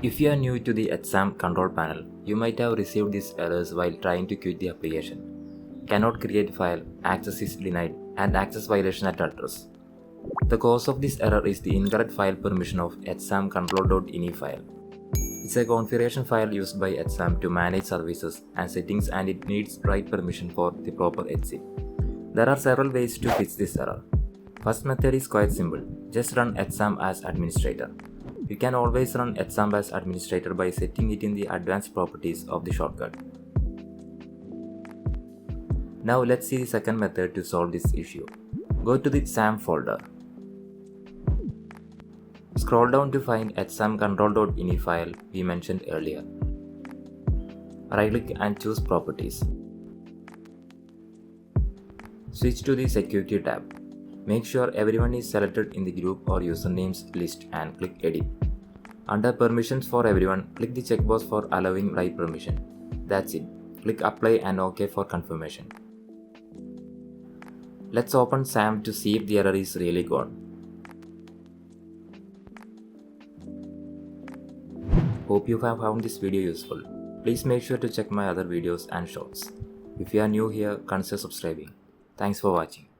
If you are new to the XAMPP control panel, you might have received these errors while trying to quit the application. Cannot create file, access is denied, and access violation at address. The cause of this error is the incorrect file permission of xampp-control.ini file. It's a configuration file used by XAMPP to manage services and settings, and it needs right permission for the proper exit. There are several ways to fix this error. First method is quite simple. Just run xampp as administrator. You can always run xampp as administrator by setting it in the advanced properties of the shortcut. Now let's see the second method to solve this issue. Go to the XAMPP folder. Scroll down to find xampp-control.ini file we mentioned earlier. Right-click and choose Properties. Switch to the Security tab. Make sure everyone is selected in the group or usernames list and click Edit. Under Permissions for everyone, click the checkbox for allowing right permission. That's it. Click Apply and OK for confirmation. Let's open XAMPP to see if the error is really gone. Hope you have found this video useful. Please make sure to check my other videos and shorts. If you are new here, consider subscribing. Thanks for watching.